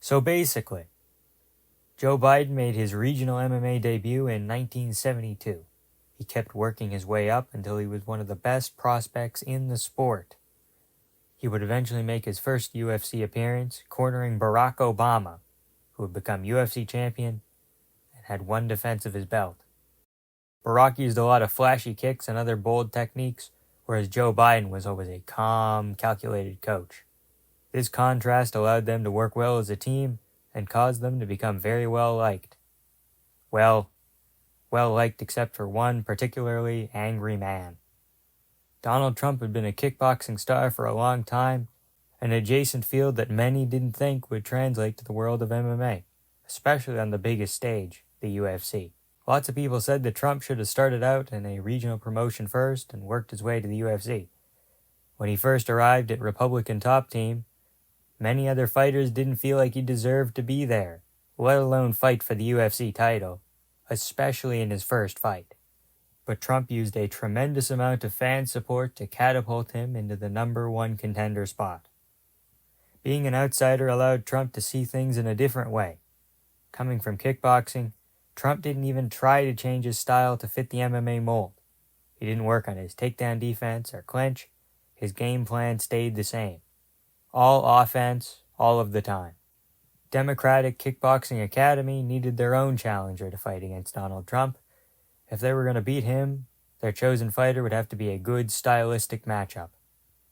So basically, Joe Biden made his regional MMA debut in 1972. He kept working his way up until he was one of the best prospects in the sport. He would eventually make his first UFC appearance, cornering Barack Obama, who would become UFC champion and had one defense of his belt. Barack used a lot of flashy kicks and other bold techniques, whereas Joe Biden was always a calm, calculated coach. This contrast allowed them to work well as a team and caused them to become very well liked. Well liked except for one particularly angry man. Donald Trump had been a kickboxing star for a long time, an adjacent field that many didn't think would translate to the world of MMA, especially on the biggest stage, the UFC. Lots of people said that Trump should have started out in a regional promotion first and worked his way to the UFC. When he first arrived at Republican Top Team, many other fighters didn't feel like he deserved to be there, let alone fight for the UFC title, especially in his first fight. But Trump used a tremendous amount of fan support to catapult him into the #1 contender spot. Being an outsider allowed Trump to see things in a different way. Coming from kickboxing, Trump didn't even try to change his style to fit the MMA mold. He didn't work on his takedown defense or clinch. His game plan stayed the same. All offense, all of the time. Democratic Kickboxing Academy needed their own challenger to fight against Donald Trump. If they were going to beat him, their chosen fighter would have to be a good stylistic matchup.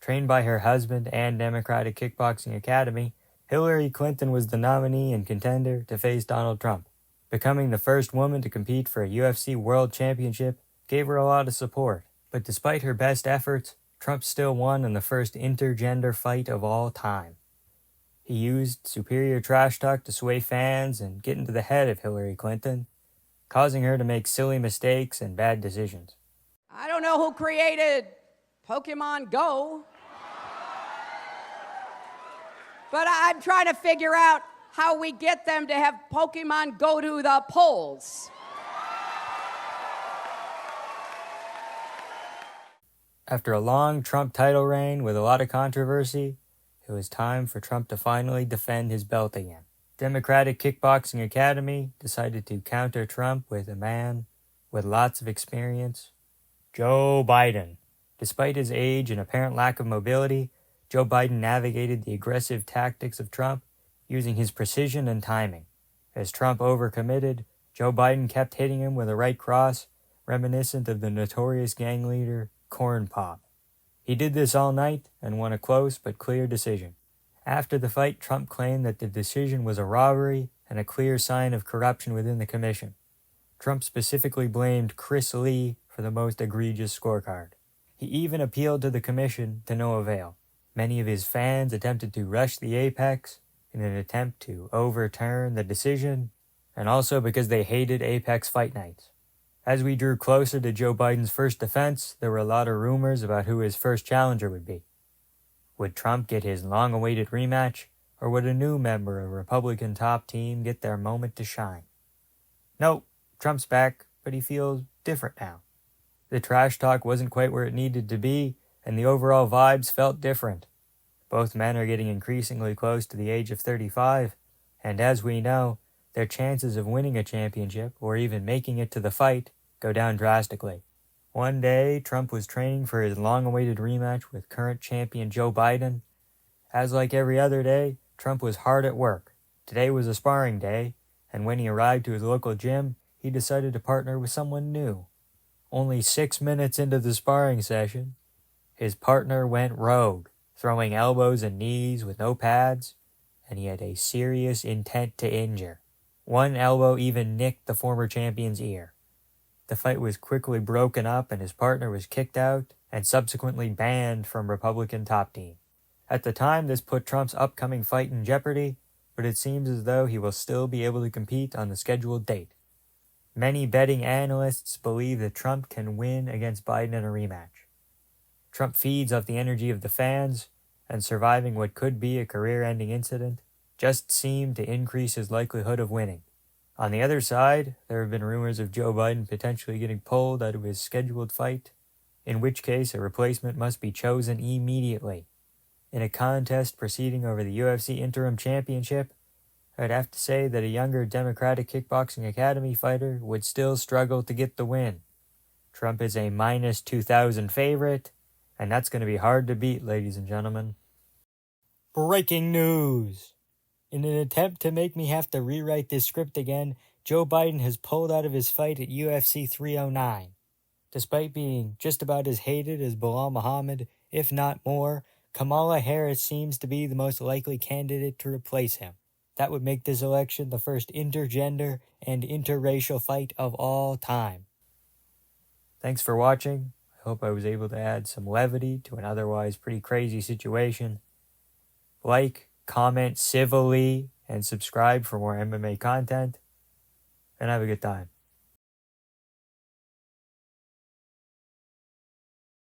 Trained by her husband and Democratic Kickboxing Academy, Hillary Clinton was the nominee and contender to face Donald Trump. Becoming the first woman to compete for a UFC World Championship gave her a lot of support. But despite her best efforts, Trump still won in the first intergender fight of all time. He used superior trash talk to sway fans and get into the head of Hillary Clinton, causing her to make silly mistakes and bad decisions. I don't know who created Pokemon Go, but I'm trying to figure out how we get them to have Pokemon go to the polls. After a long Trump title reign with a lot of controversy, it was time for Trump to finally defend his belt again. Democratic Kickboxing Academy decided to counter Trump with a man with lots of experience, Joe Biden. Despite his age and apparent lack of mobility, Joe Biden navigated the aggressive tactics of Trump using his precision and timing. As Trump overcommitted, Joe Biden kept hitting him with a right cross, reminiscent of the notorious gang leader Corn Pop. He did this all night and won a close but clear decision. After the fight, Trump claimed that the decision was a robbery and a clear sign of corruption within the commission. Trump specifically blamed Chris Lee for the most egregious scorecard. He even appealed to the commission to no avail. Many of his fans attempted to rush the apex in an attempt to overturn the decision, and also because they hated Apex fight nights. As we drew closer to Joe Biden's first defense, there were a lot of rumors about who his first challenger would be. Would Trump get his long-awaited rematch, or would a new member of Republican Top Team get their moment to shine? No, Trump's back, but he feels different now. The trash talk wasn't quite where it needed to be, and the overall vibes felt different. Both men are getting increasingly close to the age of 35, and as we know, their chances of winning a championship, or even making it to the fight, go down drastically. One day, Trump was training for his long-awaited rematch with current champion Joe Biden. As like every other day, Trump was hard at work. Today was a sparring day, and when he arrived to his local gym, he decided to partner with someone new. Only 6 minutes into the sparring session, his partner went rogue, throwing elbows and knees with no pads, and he had a serious intent to injure. One elbow even nicked the former champion's ear. The fight was quickly broken up and his partner was kicked out and subsequently banned from Republican Top Team. At the time, this put Trump's upcoming fight in jeopardy, but it seems as though he will still be able to compete on the scheduled date. Many betting analysts believe that Trump can win against Biden in a rematch. Trump feeds off the energy of the fans, and surviving what could be a career-ending incident just seemed to increase his likelihood of winning. On the other side, there have been rumors of Joe Biden potentially getting pulled out of his scheduled fight, in which case a replacement must be chosen immediately. In a contest proceeding over the UFC Interim Championship, I'd have to say that a younger Democratic Kickboxing Academy fighter would still struggle to get the win. Trump is a minus 2,000 favorite, and that's going to be hard to beat, ladies and gentlemen. Breaking news! In an attempt to make me have to rewrite this script again, Joe Biden has pulled out of his fight at UFC 309. Despite being just about as hated as Bilal Muhammad, if not more, Kamala Harris seems to be the most likely candidate to replace him. That would make this election the first intergender and interracial fight of all time. Thanks for watching. I hope I was able to add some levity to an otherwise pretty crazy situation. Like, comment civilly, and subscribe for more MMA content. And have a good time.